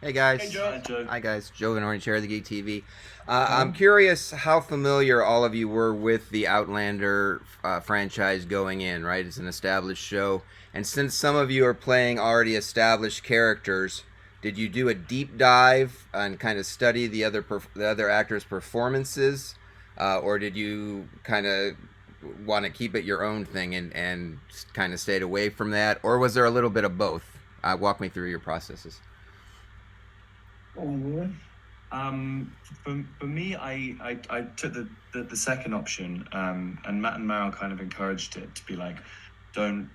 Hey guys. Hey Joe. Hi, Joe. Hi guys. Joe Vanourney, chair of the Geek TV. I'm curious how familiar all of you were with the Outlander franchise going in, right? It's an established show. And since some of you are playing already established characters, did you do a deep dive and kind of study the other actors' performances? Or did you kind of want to keep it your own thing and kind of stayed away from that? Or was there a little bit of both? Walk me through your processes. For me, I took the second option, and Matt and Meryl kind of encouraged it to be like, don't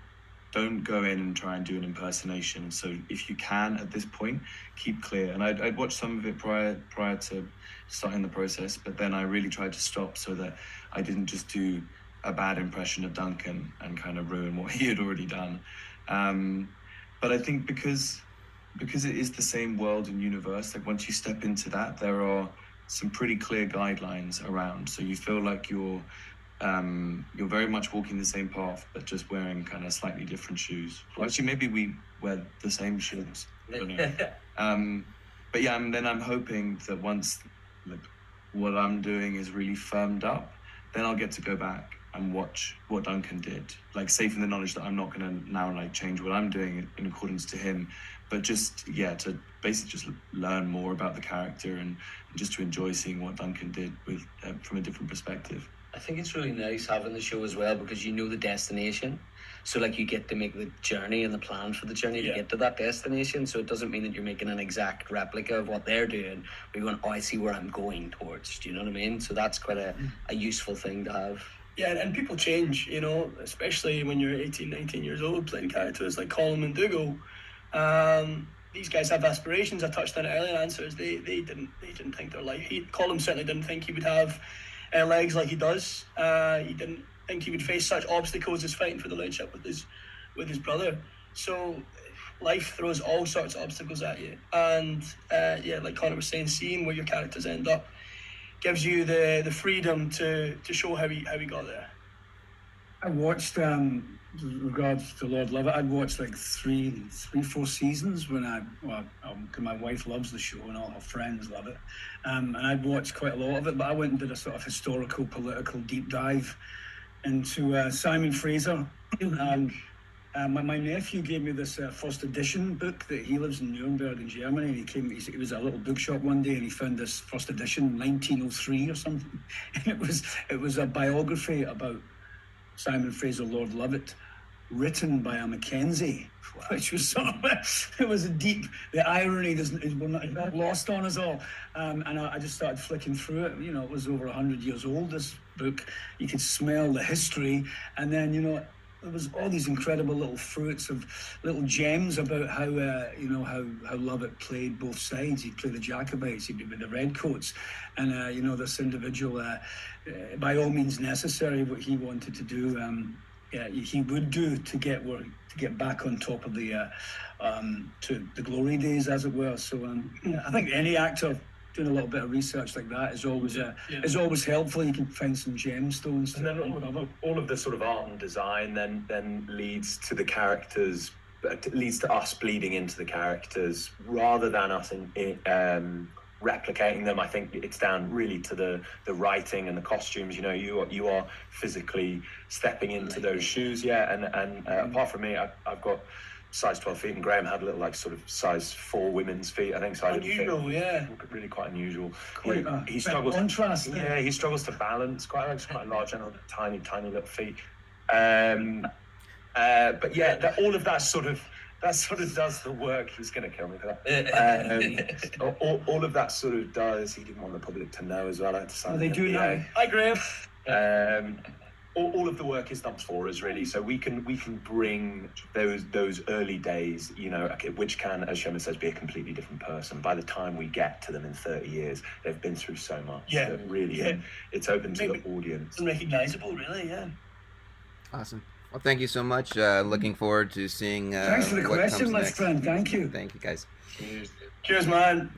go in and try and do an impersonation. So if you can at this point, keep clear. And I'd watched some of it prior to starting the process, but then I really tried to stop so that I didn't just do a bad impression of Duncan and kind of ruin what he had already done. But I think because it is the same world and universe, like once you step into that, there are some pretty clear guidelines around. So you feel like you're very much walking the same path, but just wearing kind of slightly different shoes. Well, actually, maybe we wear the same shoes. I don't know. But yeah, and then I'm hoping that once like what I'm doing is really firmed up, then I'll get to go back and watch what Duncan did. Like safe in the knowledge that I'm not going to now like change what I'm doing in accordance to him, but just to basically just learn more about the character and just to enjoy seeing what Duncan did with from a different perspective. I think it's really nice having the show as well because you know the destination. So like you get to make the journey and the plan for the journey to get to that destination. So it doesn't mean that you're making an exact replica of what they're doing. But you're going, oh, I see where I'm going towards. Do you know what I mean? So that's quite a useful thing to have. Yeah, and people change, you know, especially when you're 18, 19 years old playing characters like Colum and Dougal. These guys have aspirations. I touched on it earlier in answers. They didn't think their life. Colum certainly didn't think he would have legs like he does. He didn't think he would face such obstacles as fighting for the lordship with his brother. So life throws all sorts of obstacles at you, and like Conor was saying, seeing where your characters end up gives you the freedom to show how he got there. I watched, with regards to Lord Lovat, I'd watched like three, 4 seasons when cause my wife loves the show and all her friends love it. And I'd watched quite a lot of it, but I went and did a sort of historical, political deep dive into Simon Fraser. My nephew gave me this first edition book that he lives in Nuremberg in Germany, and he was at a little bookshop one day and he found this first edition, 1903 or something. And it was a biography about Simon Fraser, Lord Lovat, written by a MacKenzie, which was sort of, it was a deep, the irony is not lost on us all. And I just started flicking through it. You know, it was over 100 years old, this book. You could smell the history. And then, you know, there was all these incredible little fruits of little gems about how Lovat played both sides. He'd play the Jacobites, he'd be with the Redcoats, and this individual, by all means necessary, what he wanted to do, he would do to get back on top of the to the glory days, as it were. So I think any actor doing a little bit of research like that is always helpful. You can find some gemstones. And then all of the sort of art and design then leads to the characters, leads to us bleeding into the characters rather than us replicating them. I think it's down really to the writing and the costumes. You know, you are physically stepping into those shoes. Yeah, and apart from me, I've got size 12 feet, and Graham had a little like sort of size 4 women's feet, I think. So unusual, yeah. Really quite unusual. He struggles. Contrast. Yeah, he struggles to balance. Quite large and tiny little feet. But yeah, all of that sort of does the work. He was going to kill me for that. All of that sort of does. He didn't want the public to know as well. I had to sign they do know. Hi, Graham. All of the work is done for us, really. So we can bring those early days, you know, which can, as Seamus says, be a completely different person. By the time we get to them in 30 years, they've been through so much. Yeah, so really, it's open to the audience. Unrecognizable, really, yeah. Awesome. Well, thank you so much. Looking forward to seeing. Thanks for the question, my friend. Thank you. Thank you, guys. Cheers, man.